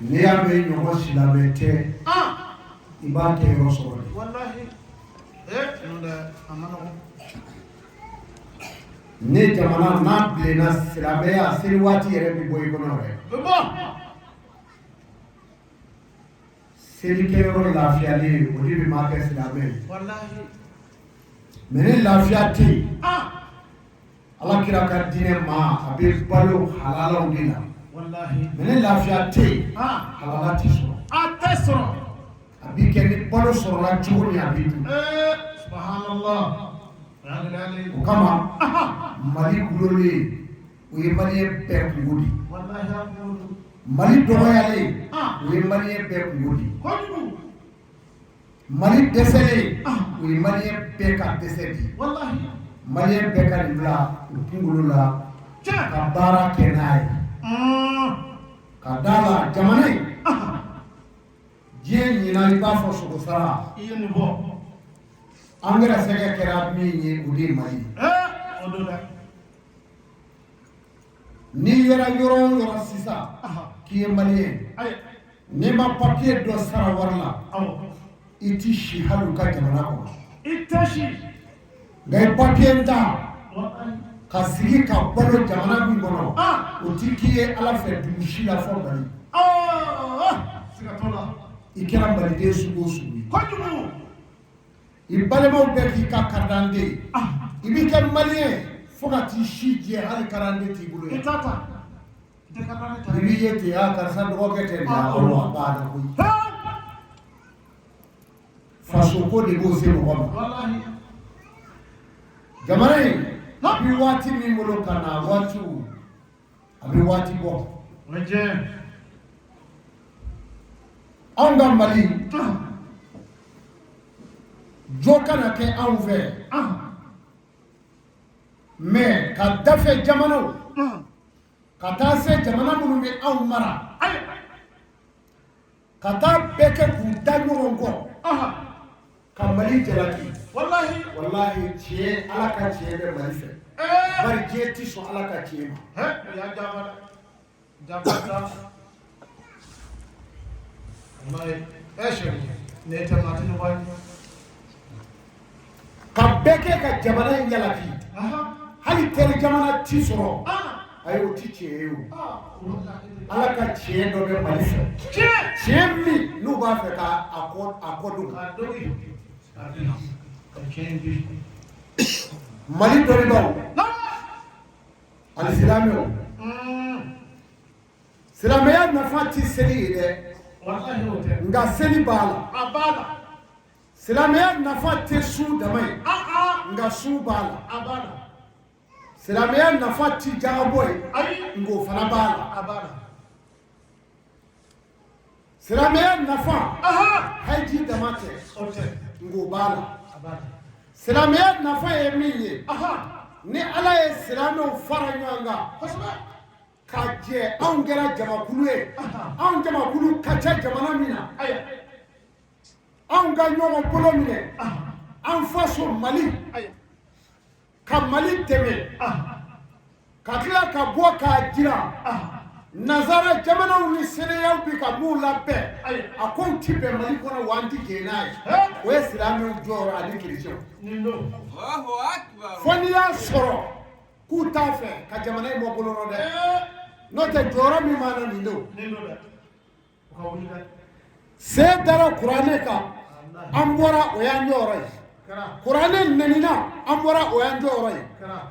n'i y'a mɛn ɲɔgɔn silamɛ tɛ i b'a kɛ yɔrɔ sɔrɔ de. Wallahi a ma nɔgɔn. Ni jamana n'a bilenna silamɛya seli waati yɛrɛ bɛ bɔ i kɔnɔ yɛrɛ. Bɛ bɔ. Selikɛyɔrɔ lafiyalen o de bɛ maa kɛ silamɛ ye. Wallahi. Mais ni lafiya tɛ yen Alakira ka diinɛ maa a bɛ balo halalaw de la. Wallahi. Mais ni lafiya tɛ yen halala tɛ sɔrɔ. A tɛ sɔrɔ. A b'i kɛ ni balo sɔrɔla cogo min a b'i dun. Subhanallah. O kama Mali gulolen o ye Maliyɛn bɛɛ kungo di. Wallahi a kungo. Mali dɔgɔyalen o ye Maliyɛn bɛɛ kungo di. Kojugu. Mali dɛsɛlen o ye Maliyɛn bɛɛ ka dɛsɛ di. Wallahi. Maliyɛn bɛɛ ka nin bila u kunkolo la ka baara kɛ n'a ye. Ka d'a la jamana in diɲɛ ɲina i b'a fɔ sogo sara. I ye nin bɔ. An gɛrɛsɛgɛ kɛra min ye o de ye Mali ye. O don dɛ. N'i yera yɔrɔ o yɔrɔ sisan k'i ye Maliyɛn n'i ma papiye dɔ sara wari la i ti si hali u ka jamana kɔnɔ. I tɛ si. Nka i papiye ta ka sigi ka balo jamana min kɔnɔ o ti k'i ye Ala fɛ dugu si la fɔ Mali. Siga t'o la. I kɛra maliden sugu o sugu ye. Kojugu. I balimaw bɛɛ k'i ka carte d'identité i b'i kɛ Maliyɛn fo ka t'i si jɛ hali carte d'identité t'i bolo I yan. t'a ta. I tɛ carte d'identité ta. I b'i ye ten karisa dɔgɔkɛ tɛ nin ye awɔ a b'a da koyi. Faso ko de b'o se mɔgɔ ma. Wallahi. Jamana in a bɛ waati min bolo ka na waatiw a bɛ waati bɔ. O ye tiɲɛ. Anw ka Mali jo kana kɛ anw fɛ mais ka dafɛ jamanaw ka taa se jamana minnu bɛ anw mara ka taa bɛɛ kɛ k'u da ɲɔgɔn kɔ ka Mali jalaki. Wallahi. Wallahi tiɲɛ Ala ka tiɲɛ bɛ Mali fɛ. Bari diɲɛ ti sɔn Ala ka tiɲɛ ma. O y'a jaba dɛ. Jaba. Wallahi. Sɛri ne tɛ maa tɛ ɲɔgɔn ye. Ka bɛɛ kɛ ka jamana in jalaki hali teri jamana ti sɔrɔ ayi o ti tiɲɛ ye o. Ala ka tiɲɛ dɔ bɛ Mali fɛ. Tiɲɛ min n'u b'a fɛ ka a kɔ don. Mali dɔnnibaw ani silamɛw silamɛya nafa ti seli ye dɛ nka seli b'a la. Silamɛya nafa tɛ su dama ye nka su b'a la. Silamɛya nafa tɛ jagabɔ ye nka o fana b'a la. Silamɛya nafa haji dama tɛ nka o b'a la. Silamɛya nafa ye min ye ni Ala ye silamɛw fara ɲɔgɔn kan ka jɛ anw kɛra jamakulu ye anw jamakulu ka ca jamana min na anw ka ɲɔgɔn bolo minɛ an faso Mali ka Mali dɛmɛ ka tila ka bɔ k'a jira nazara jamanaw ni seneyaw bi ka mun labɛn a kow ti bɛn Mali kɔnɔ wa an ti jɛ n'a ye o ye silamɛw jɔyɔrɔ ani kerecɛnw. Fo n'i y'a sɔrɔ k'u t'a fɛ ka jamana in bɔ bolo rɔ dɛ n'o tɛ jɔyɔrɔ min b'a la nin don. Se dara kuranɛ kan an bɔra o y'an jɔyɔrɔ ye. Kuranɛ nɛnina an bɔra o y'an jɔyɔrɔ ye.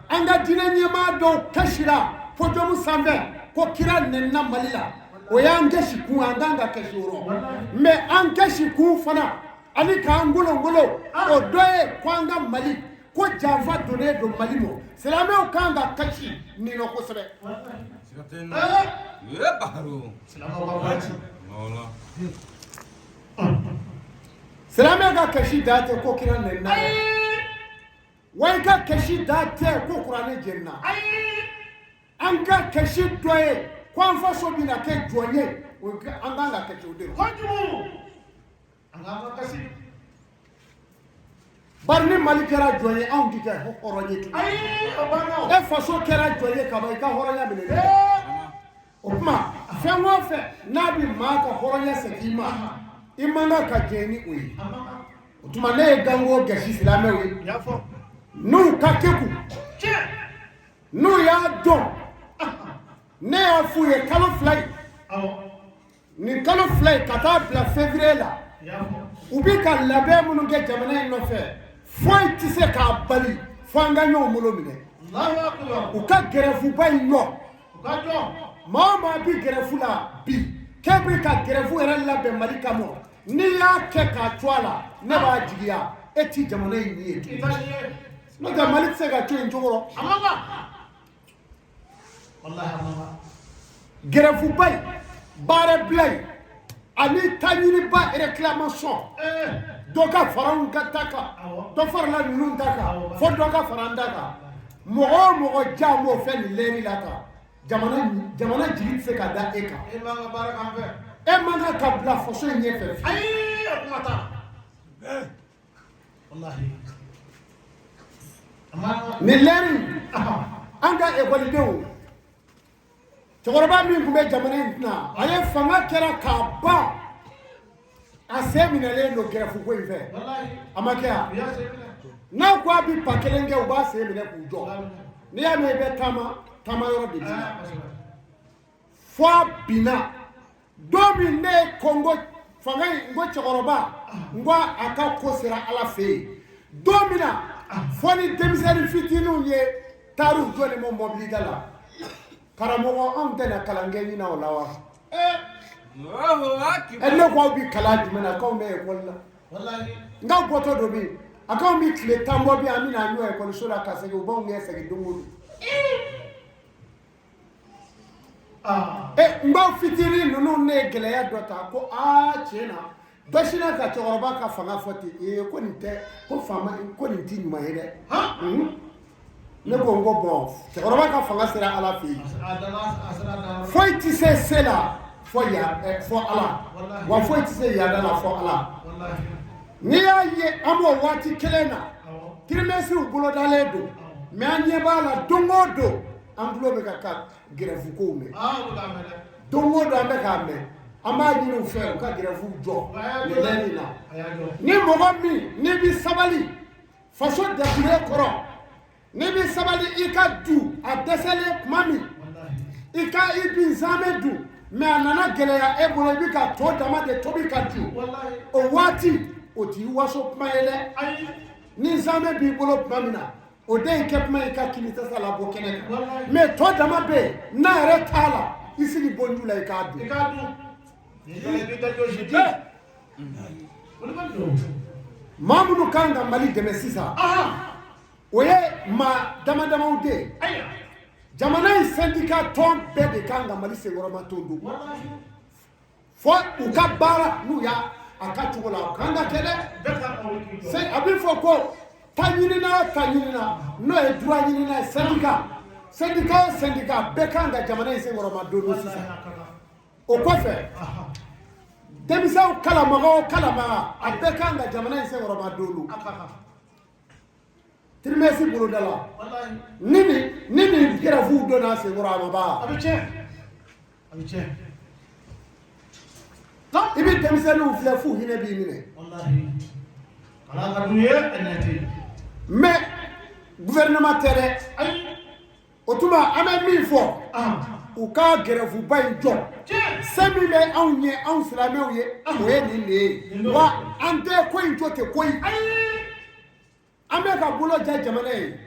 An ka diinɛ ɲɛmaa dɔw kasira podium sanfɛ ko kira nɛnina Mali la o y'an kɛsi kun an kan ka kɛsi o rɔ mais an kɛsi kun fana ani k'an ngolongolo o dɔ ye ko an ka Mali ko janfa donnen don Mali ma silamɛw kan ka kasi nin na kosɛbɛ. Silamɛ ka kasi da tɛ ko kira nɛnina wa i ka kasi da tɛ ko kuranɛ jɛnina. An ka kasi dɔ ye ko an faso bɛna kɛ jɔn ye an kan ka kasi o de la. Bari ni Mali kɛra jɔn ye anw ti kɛ hɔrɔn ye tuguni. E faso kɛra jɔn ye kaban i ka hɔrɔnya minɛ. O kuma fɛn o fɛn n'a bɛ maa ka hɔrɔnya segin i ma i man kan ka jɛn ni o ye o tuma ne ye gango gasi silamɛw ye n'u ka kɛku n'u y'a dɔn ne y'a f'u ye kalo 2 ye nin kalo 2 ye ka taa bila février la u bɛ ka labɛn minnu kɛ jamana in nɔfɛ foyi tɛ se k'a bali fo an ka ɲɔgɔn bolo minɛ u ka gɛrɛfuba in jɔ maa o maa bɛ gɛrɛfu la bi k'e bɛ ka gɛrɛfu yɛrɛ labɛn Mali kama n'i y'a kɛ k'a to a la ne b'a jigiya e ti jamana in ye n'o tɛ Mali tɛ se ka to yen cogo rɔ gɛrɛfuba in baara bila in ani taɲiniba réclamation dɔ ka fara n ka ta kan dɔ farala ninnu ta kan fo dɔ ka fara n ta kan mɔgɔ o mɔgɔ ja m'o fɛn nin lɛri la kan jamana jigi tɛ se ka da e kan e man kan ka bila faso in ɲɛfɛ nin lɛri an ka ekɔlidenw cɛkɔrɔba min tun bɛ jamana in na a ye fanga kɛra k'a ban a sen minɛlen don gɛrɛfuko in fɛ a ma kɛ yan n'a ko a bɛ ba kelen kɛ u b'a sen minɛ k'u jɔ n'i y'a mɛn i bɛ taama yɔrɔ de la fo a binna don min ne ye kɔngo fanga in n ko cɛkɔrɔba n ko a ka ko sera Ala fɛ yen don min na fo ni denmisɛnnin fitininw ye taar'u jɔ nin ma mɔbilida la karamɔgɔ anw tɛna kalan kɛ ɲina o la wa ne ko aw bɛ kalan jumɛn na k'anw bɛ ekɔli la n k'aw bɔtɔ dɔ bɛ yen a k'anw bɛ tile 10 bɔ bi an bɛna ɲɔ ekɔliso la ka segin u b'anw ɲɛ segin don o don n b'aw fitinin ninnu ne ye gɛlɛya dɔ ta ko tiɲɛ na dɔ sinna ka cɛkɔrɔba ka fanga fɔ ten ko nin tɛ ko nin tɛ ɲuman ye dɛ ne ko n ko bɔn cɛkɔrɔba ka fanga sera Ala fɛ yen foyi tɛ se se la fɔ Ala wa foyi tɛ se yaada la fɔ Ala n'i y'a ye an b'o waati kelen na trimestres bolodalen don mais an ɲɛ b'a la don o don an tulo bɛ ka gɛrɛfukow mɛn don o don an bɛ k'a mɛn an b'a ɲini u fɛ u ka gɛrɛfuw jɔ nin lɛni na ni mɔgɔ min n'i bɛ sabali faso dakulen kɔrɔ n'i bɛ sabali i ka du a dɛsɛlen tuma min i bɛ nsaamɛ dun mais a nana gɛlɛya e bolo i bɛ ka to dama de tobi ka dun o waati o t'i waso kuma ye dɛ ni nsaamɛ b'i bolo tuma min na o de kɛ kuma i ka kini tɛ se la bɔ kɛnɛ kan mais to dama bɛ yen n'a yɛrɛ t'a la i sigi bonju la i k'a dun maa minnu kan ka Mali dɛmɛ sisan o ye maa damadamaw de ye jamana in syndicat tɔn bɛɛ de kan ka Mali senkɔrɔma ton don fo u ka baara n'u y'a ka cogo la kan ka kɛ dɛ a bɛ fɔ ko ta ɲinina o ta ɲinina n'o ye droit ɲinina ye syndicat o syndicat bɛɛ kan ka jamana in senkɔrɔma don sisan o kɔfɛ denmisɛnw kalamaga o kalamaga a bɛɛ kan ka jamana in senkɔrɔma don trimestre boloda la ni nin gɛrɛfuw donna senkɔrɔ a ma ban a bɛ tiɲɛ i bɛ denmisɛnninw filɛ f'u hinɛ b'i minɛ mais gouvernement tɛ dɛ o tuma an bɛ min fɔ u ka gɛrɛfuba in jɔ se min bɛ anw ye anw silamɛw ye o ye nin de ye wa an tɛ ko in jɔ ten koyi an bɛ ka bolo ja jamana ye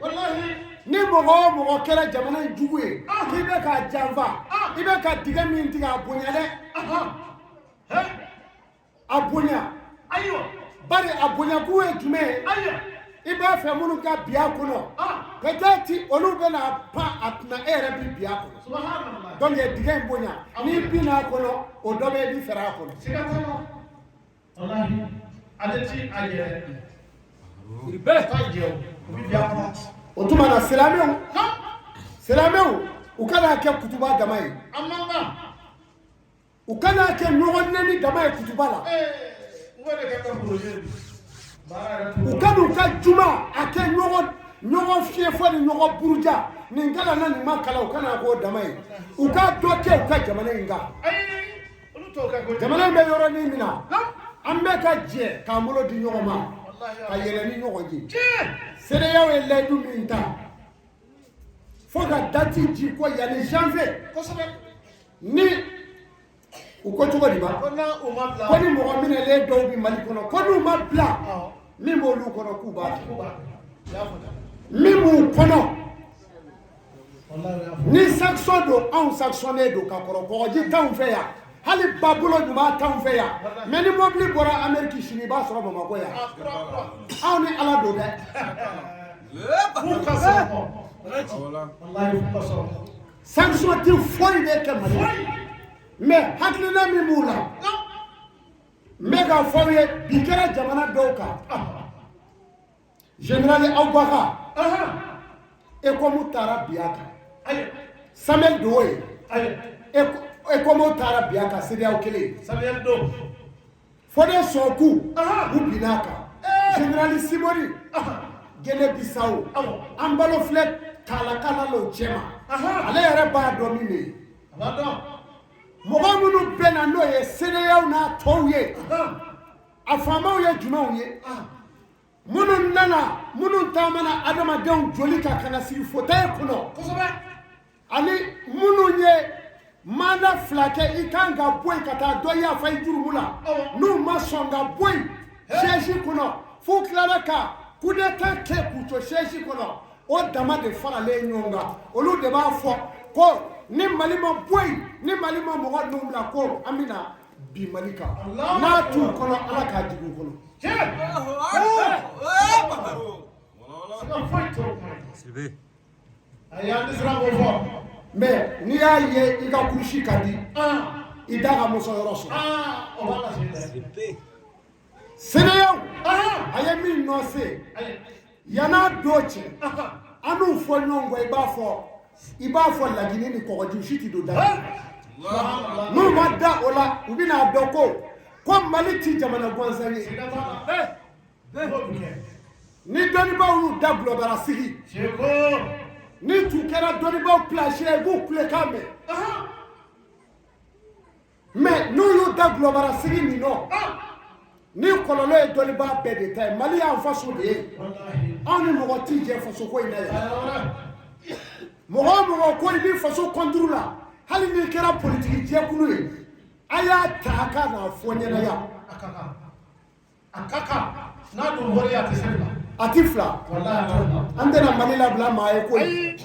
ni mɔgɔ o mɔgɔ kɛra jamana in jugu ye k'i bɛ k'a janfa i bɛ ka dingɛ min tigɛ a bonya dɛ a bonya bari a bonyakun ye jumɛn ye i b'a fɛ minnu ka bi a kɔnɔ peut-être olu bɛna pan a kunna e yɛrɛ bɛ bi a kɔnɔ donc dingɛ in bonya n'i binna a kɔnɔ o dɔ bɛ i bɛ fɛɛrɛ a kɔnɔ o tuma na silamɛw u kana kɛ kutuba dama ye u kana kɛ ɲɔgɔn nɛni dama ye kutuba la u kana u ka juma a kɛ ɲɔgɔn fiɲɛ fɔ ni ɲɔgɔn buruja nin kala na nin ma kala u kana ko dama ye u ka dɔ kɛ u ka jamana in kan jamana in bɛ yɔrɔnin min na an bɛ ka jɛ k'an bolo di ɲɔgɔn ma ka yɛlɛ ni ɲɔgɔn ye CEDEAO ye layidu min ta fo ka dati di ko yanni janvier ni u ko cogo di ba ko ni mɔgɔ minɛlen dɔw bɛ Mali kɔnɔ ko n'u ma bila min b'olu kɔnɔ k'u b'a kɛ min b'u kɔnɔ ni sanction don anw sanctionné don ka kɔrɔ kɔgɔji t'anw fɛ yan hali ba bolo ɲuman t'anw fɛ yan mais ni mobili bɔra Amérique sini i b'a sɔrɔ Bamakɔ yan anw ni Ala don dɛ sanction ti foyi de kɛ Mali mais hakilina min b'u la n bɛ k'a fɔ aw ye bi kɛra jamana dɔw kan général Abubakar ECOMOG taara bi a kan Samuel Doe ECOMOG taara bi a kan CEDEAO kelen Fode Sonko u binna a kan général Simoni Guinée Bissau an balo filɛ kala lo cɛ ma ale yɛrɛ b'a dɔn min ye mɔgɔ minnu bɛ na n'o ye CEDEAO n'a tɔw ye a faamaw ye jumɛnw ye minnu nana minnu taamana adamadenw joli ka kana sigi fauteuil kɔnɔ ani minnu ye manda fila kɛ i kan ka bɔ yen ka taa dɔ yafa i jurumu la n'u ma sɔn ka bɔ yen siège kɔnɔ f'u tilala ka coup d'état kɛ k'u to siège kɔnɔ o dama de faralen ɲɔgɔn kan olu de b'a fɔ ko ni Mali ma bɔ yen ni Mali ma mɔgɔ ninnu bila ko an bɛna bi Mali kan n'a t'u kɔnɔ Ala k'a jigin u kɔnɔ. mais n'i y'a ye i ka kurusi ka di i da ka muso yɔrɔ sɔrɔ CEDEAO a ye min nɔse yann'a don cɛ an n'u fɔ ɲɔgɔn kɔ i b'a fɔ Lagini ni kɔgɔji si tɛ don da la n'u ma da o la u bɛna dɔn ko Mali ti jamana gansan ye ni dɔnnibaaw y'u da gulɔbara sigi ni tun kɛra dɔnnibaaw pilasi ye i b'u kulekan mɛn mais n'u y'u da gulɔbara sigi nin nɔ ni kɔlɔlɔ ye dɔnnibaa bɛɛ de ta ye Mali y'an faso de ye anw ni mɔgɔ t'i jɛ faso ko in na yan mɔgɔ ko i b'i faso contre la hali n'i kɛra politiki jɛkulu ye a y'a ta a ka n'a fɔ ɲɛna yan a ka kan n'a dun bɔra yan a tɛ se fila a ti fila an tɛna Mali labila maa ye koyi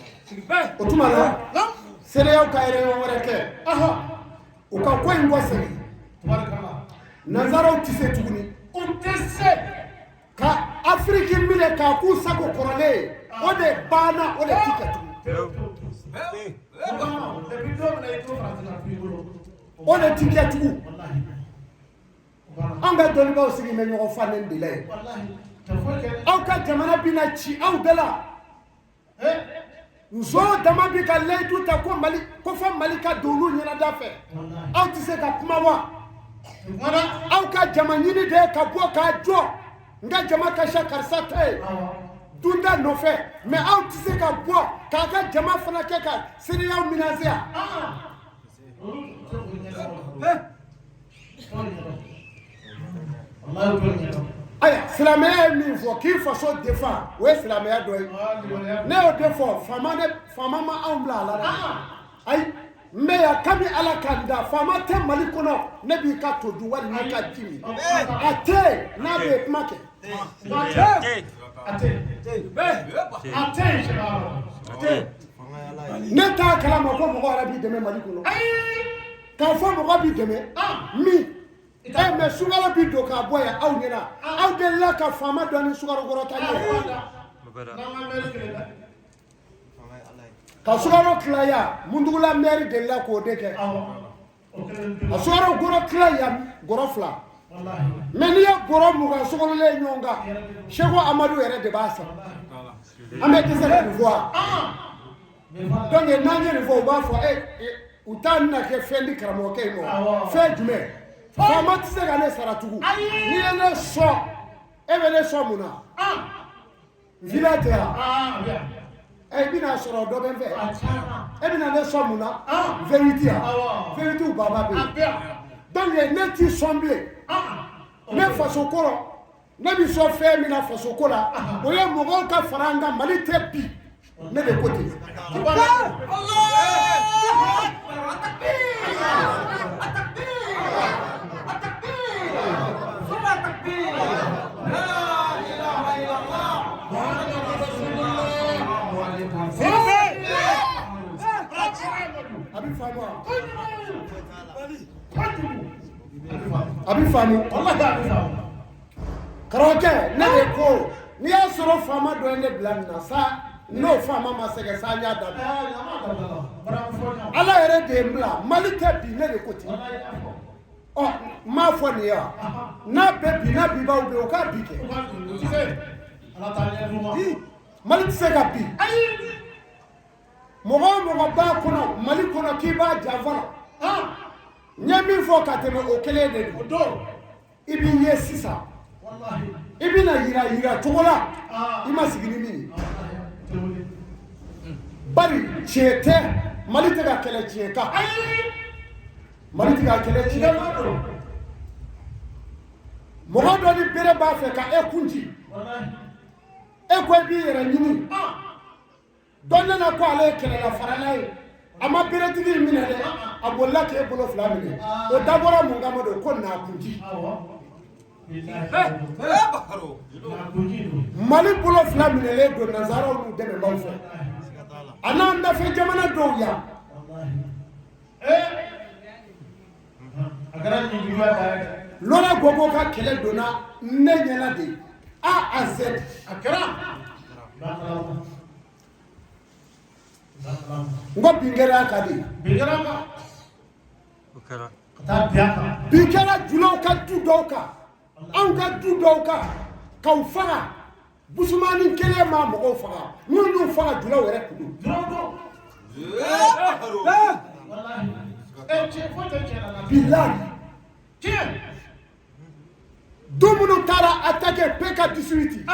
o tuma na CEDEAO ka réunion wɛrɛ kɛ u ka ko in kɔ segin nanzaraw tɛ se tuguni u tɛ se ka Afiriki minɛ k'a k'u sago kɔrɔlen ye o de banna o de ti kɛ tugun o de ti kɛ tugun an bɛ dɔnnibaaw sigi bɛ ɲɔgɔn fanen de la ye aw ka jamana bɛna ci aw de la nso dama bi ka layidu ta ko fɔ Mali ka don olu ɲɛnada fɛ aw tɛ se ka kuma wa aw ka jama ɲini de ka bɔ k'a jɔ n ka jama ka sa karisa ta ye dunda nɔfɛ mais aw tɛ se ka bɔ k'a ka jama fana kɛ ka CEDEAO menacer yan aya silamɛya ye min fɔ k'i faso défend o ye silamɛya dɔ ye ne y'o de fɔ faama ma anw bila a la dɛ ayi n bɛ yan kabini Ala ka n da faama tɛ Mali kɔnɔ ne b'i ka to dun wali n'i ka ji min a tɛ n'a bɛ kuma kɛ ne t'a kalama ko mɔgɔ yɛrɛ b'i dɛmɛ Mali kɔnɔ k'a fɔ mɔgɔ b'i dɛmɛ min mais sukaro bi don k'a bɔ yan aw ɲɛna aw delila ka faama dɔ ni sukaro kɔrɔta ye ka sukaro tila yan Mundugula maire delila k'o de kɛ a sukaro gɔrɔ tila yan gɔrɔ fila mais n'i ye gɔrɔ mugan sukorolen ɲɔgɔn kan Seku Amadu yɛrɛ de b'a san an bɛ dɛsɛ ka nin fɔ wa donc n'an ye nin fɔ u b'a fɔ u t'a na kɛ fɛn di karamɔgɔkɛ in ma fɛn jumɛn faama tɛ se ka ne sara tugun n'i ye ne sɔn e bɛ ne sɔn mun na villa tɛ yan e bina soro do ben fe e bina ne so mu na vérité vérité ou baba be donc ne ti semblé ne faso koro ne bi so fe mi na faso kola o ye mogo ka faranga mali te bi ne de côté Abi famu karoke ne de ko ni ya soro fama do ne blanna sa no fama ma sege sa nya da ala ere de mbla malike bi ne de koti oh ma fo ni ya na be bi na bi ba ube o ka bi ke malik se ka bi mo ba kono malik kono ki ba javara nyami fo ka teme o kele de do ibi ye sisa wallahi ibi na yira togola ima sigini mini bari chete malite ga kele cheka malite ga kele cheka mo do ni bere ba fe ka ekunji wallahi e ko bi yere nyini donna na ko ale kele la faranaye ama beretigi minele abolla ke bolo flamine o dabora mungama do ko na kunji mali bolo flamine le do nazaro mu deme mawfa ana na fe jamana do ya agara ni biwa da lona gogo ka kele dona ne nyela de a a z akara ngo bingera kadi bingera ka okara ta biaka bingera julo ka du doka an ka du doka ka ufaga busumani kele ma mo faga nunu faga julo were kudu wallahi e che foto che na billahi che domunu tara attaquer peka 18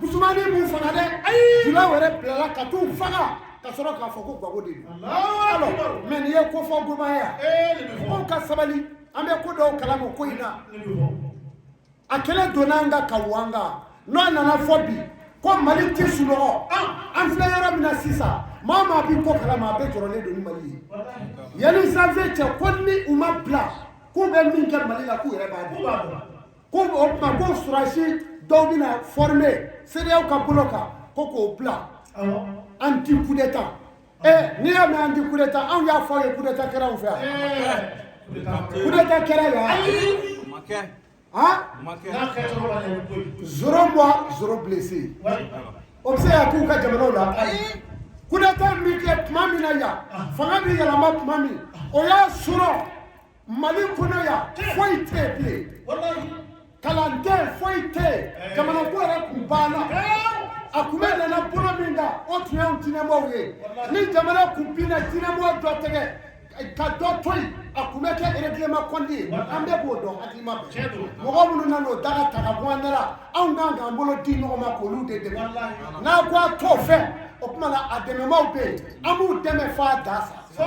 busumani mu faga de julo were plala ka tu faga kasoro ka foko gbago de alors men ye ko fo goma ya on ka sabali ambe ko do kala mo ko ina akele donanga kawanga no na fobi ko mali tisuno an fla yara mina sisa mama bi ko kala ma be joro le do ni mali yani save che konni uma bla ko be min ke mali la ku yere ba ko o ma ko surashi do bina formé c'est là ka bloka ko ko bla anti coup d'état ni ya me anti coup d'état an ya fo coup d'état kera on fait coup d'état kera ya zéro mort zéro blessé observe ku ka jamano la coup d'état mi ke mami na ya fanga bi ya ma mami o ya suro mali kuno ya foi tepe wallahi kalante foi te jamano ko ra kubana akumena na polo minga otu ya ntinemo we ni jamana kupina tinemo do tege ka do toy akumeke ereglema kondi ambe bodo atima mo gomu na no daga taga bwanera anga mbolo di no ma ko lude de na kwa to fe okumana ademe ma ube amu deme fa dasa so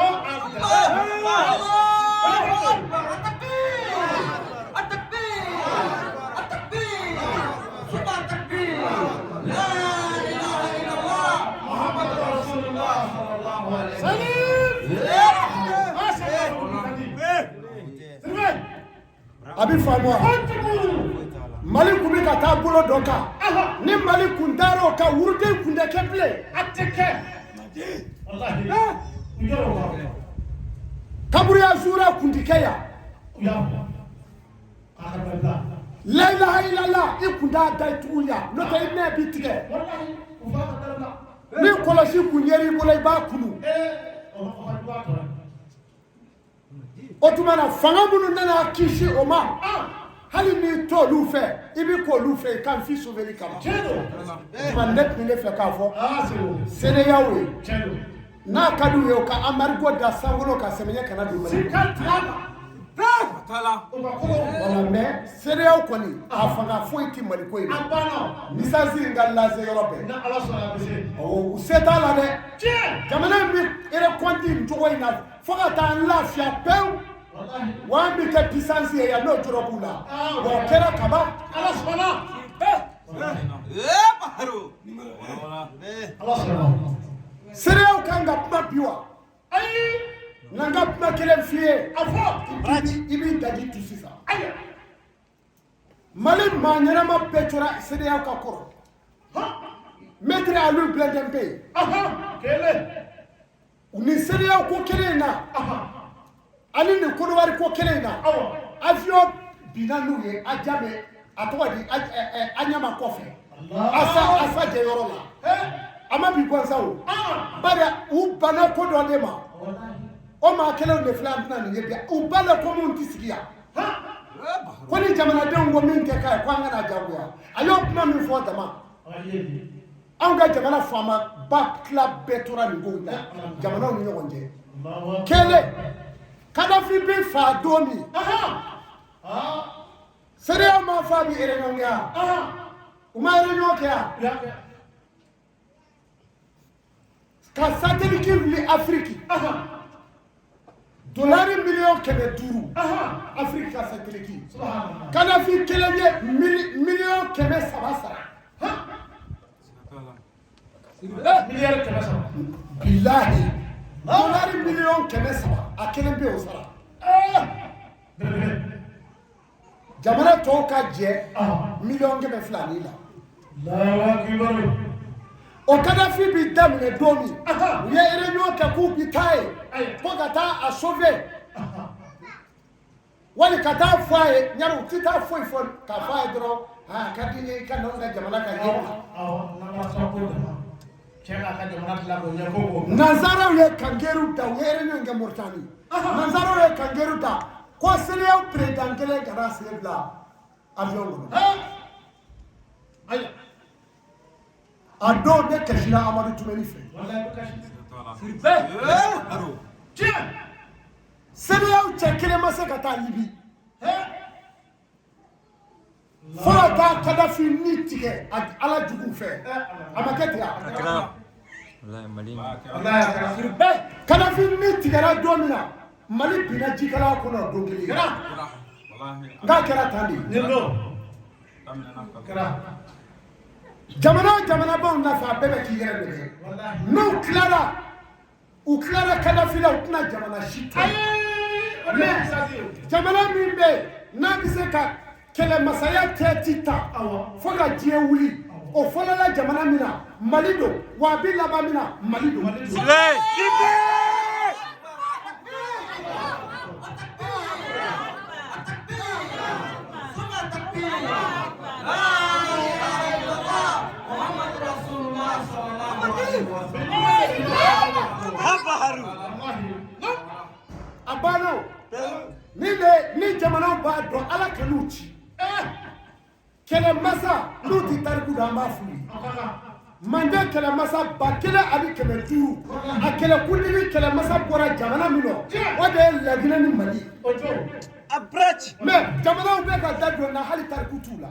abi famwa mali kubi ka ta bolo doka ni mali kundaro ka wurde kunde keple ateke wallahi kaburi azura kundikeya la ilaha illallah ikunda daituya no ta ibne bitige wallahi ufaka dalala ni kolosi kunyeri bolay ba kunu otumana fanga munu nana kishi oma hali ni to lu fe ibi ko lu fe kan fi souveli kama man net ni fe ka fo sene yawe na kadu yo ka amargo da sangolo ka semenye kana du mali Voilà, mais CEDEAO kɔni a fanga foyi ti Mali ko in na. Licence in ka lase yɔrɔ bɛɛ. U se t'a la dɛ. Jamana in bɛ recompte nin cogo in na fo ka taa lafiya pewu. Wa an bɛ kɛ puissance ye yan n'o jɔrɔ b'u la. Wa o kɛra kaban. CEDEAO kan ka kuma bi wa? N'an ka kuma kelen f'i ye. I b'i daji tu sisan. Mali maa ɲɛnama bɛɛ tora CEDEAO ka kɔrɔ. Maître Alu Blɛndɛn bɛ yen. U ni CEDEAO ko kelen in na. Ani ni Côte d'Ivoire ko kelen in na. Avion binna n'u ye a Jame a tɔgɔ di a ɲama kɔfɛ. Asa jɛyɔrɔ la. A ma bi gansan o. Bari u banna ko dɔ de ma. O maa kelenw de filɛ an tɛna nin ye bi. U ba la ko mun tɛ sigi yan. Ko ni jamanadenw ko min tɛ k'a ye ko an kana jagoya. A y'o kuma min fɔ dama. Anw ka jamana faamaba tila bɛɛ tora nin ko in na. Jamanaw ni ɲɔgɔn cɛ. Kelen, Kadafi bɛ fa don min. CEDEAO ma fa bi réunion kɛ yan. U ma réunion kɛ yan. Ka satellite wuli Afrique. $1,500,000 Afrique ka satellite. Kadafi kelen ye $1,300,000 sara. Milliard kɛmɛ saba. Bilahi. $1,300,000 a kelen bɛ o sara. Jamana tɔw ka jɛ $1,200,000 la. O Kadafi bi daminɛ don min. U ye réunion kɛ k'u bi taa ye. Ko ka taa a sauver. Wali ka taa fɔ a ye ɲari u ti taa foyi fɔ k'a fɔ a ye dɔrɔn a ka di n ye i ka n'anw ka jamana ka ɲɛ. Nanzaraw ye kangeru da u ye réunion kɛ Moritani. Nanzaraw ye kangeru da ko CEDEAO président kelen kana sen bila avion kɔnɔ. A don ne kasira Amadu Tumani fɛ. CEDEAO cɛ kelen ma se ka taa Libi. Fo ka taa Kadafi ni tigɛ Ala jugu fɛ. A ma kɛ ten Kadafi ni tigɛra don min na Mali binna jikala kɔnɔ don kelen. N'a kɛra tan de. Jamana baw nafa a bɛɛ bɛ k'i yɛrɛ minɛ. N'u tilara Kadafi la u tɛna jamana si to. Jamana min bɛ yen n'a bɛ se ka kɛlɛmasaya tɛti ta fo ka diɲɛ wuli o fɔlɔla jamana min na Mali don wa a bɛ laban min na Mali don. A banna ni jamana b'a dɔn Ala ka n'u ci. Kɛlɛmasa n'u tɛ tariku dɔn an b'a f'u ye. Mande kɛlɛmasa 1,500 a kɛlɛkuntigi kɛlɛmasa bɔra jamana min na o de ye Laginɛ ni Mali ye. Mais jamanaw bɛ ka da don na hali tariku t'u la.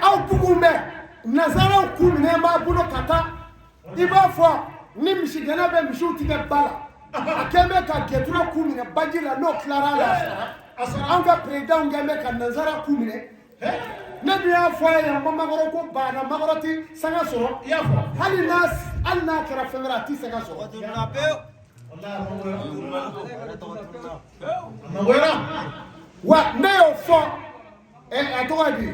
Aw bugun bɛ Nazaraw k'u minɛ b'a bolo ka taa i b'a fɔ ni misigɛnna bɛ misiw tigɛ ba la a kɛn bɛ ka gɛtura k'u minɛ baji la n'o tilara la anw ka président kɛn bɛ ka Nazara k'u minɛ ne dun y'a fɔ a ye yan ko Makɔrɔ ko banna Makɔrɔ ti sanga sɔrɔ hali n'a kɛra fɛn wɛrɛ a ti sanga sɔrɔ. Wa ne y'o fɔ a tɔgɔ di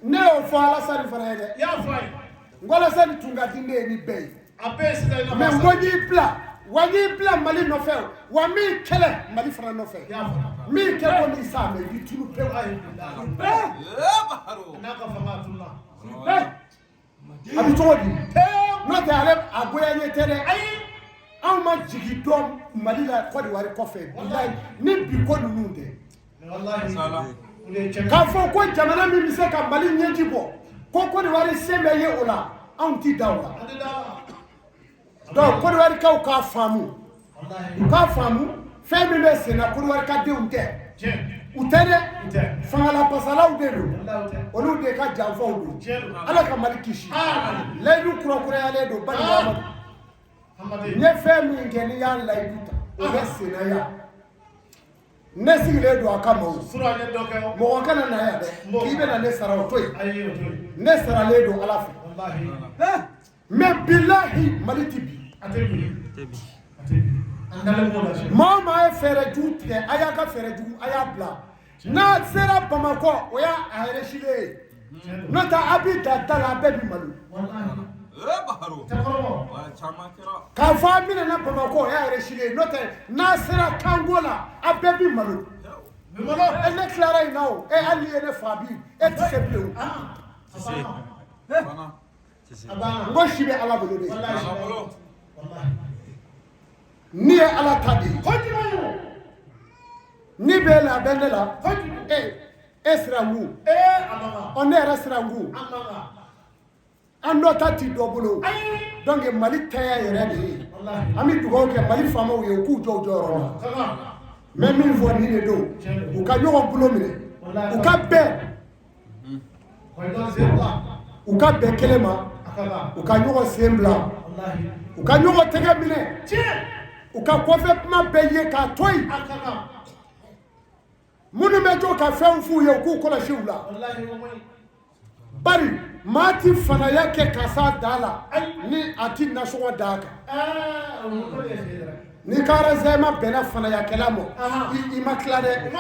ne y'o fɔ Alasani fana ye dɛ. N ko Alasani tun ka di ne ye ni bɛɛ ye. Mais wa n'i bila Mali nɔfɛ wa min kɛlɛ Mali fana nɔfɛ min kɛ ko ni sa mais i b'i tunu pewu. A bɛ cogo di n'o tɛ ale a goya ɲɛ tɛ dɛ. Anw ma jigin dɔn Mali la Côte d'Ivoire kɔfɛ ni bi ko ninnu tɛ. K'a fɔ ko jamana min bɛ se ka Mali ɲɛji bɔ ko Côte d'Ivoire sen bɛ ye o la anw ti da o la. donc Kodouarikaw k'a faamu u k'a faamu fɛn min bɛ sen na Kodouarikadenw tɛ u tɛ dɛ fangalapasalaw de don olu de ka janfaw don Ala ka Mali kisi layidu kurakurayalen don Bani Mahamadu n ye fɛn min kɛ n'i y'a layidu ta o bɛ sen na yan ne sigilen don a kama mɔgɔ kana na yan dɛ k'i bɛna ne sara o to yen ne saralen don Ala fɛ mais bilahi Mali tɛ bi maa o maa ye fɛɛrɛ jugu tigɛ a y'a ka fɛɛrɛ jugu a y'a bila n'a sera Bamakɔ o y'a yɛrɛsilen ye n'o tɛ a bɛ dan da la a bɛɛ bi malo k'a fɔ a minɛna Bamakɔ o y'a yɛrɛsilen ye n'o tɛ n'a sera Kango la a bɛɛ bi malo ne tilara yen na o hali ye ne fa bi e tɛ se bilen n ko si bɛ Ala bolo de ni ye Ala ta de ye ni bɛ la a bɛ ne la e sera n kun ne yɛrɛ sera n kun an dɔ ta ti dɔ bolo donc Mali taya yɛrɛ de ye an bɛ dugawu kɛ Mali faamaw ye u k'u jɔ u jɔyɔrɔ la n bɛ min fɔ nin de don u ka ɲɔgɔn bolo minɛ u ka bɛn u ka bɛn kelen ma u ka ɲɔgɔn sen bila u ka ɲɔgɔn tɛgɛ minɛ u ka kɔfɛ kuma bɛɛ ye k'a to yen minnu bɛ to ka fɛnw f'u ye u k'u kɔlɔsi u la bari maa ti fanaya kɛ ka s'a dan la ni a ti nasɔngɔ d'a kan ni ka renseignement bɛnna fanayakɛla ma i ma tila dɛ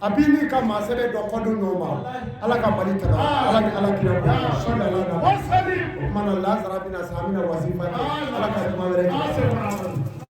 a b'i n'i ka maa sɛbɛn dɔ kɔdon ɲɔgɔn ma Ala ka Mali taga Ala ni Ala kira o kumana Lazara bɛna sa an bɛna wasifa kɛ Ala ka kuma wɛrɛ kɛ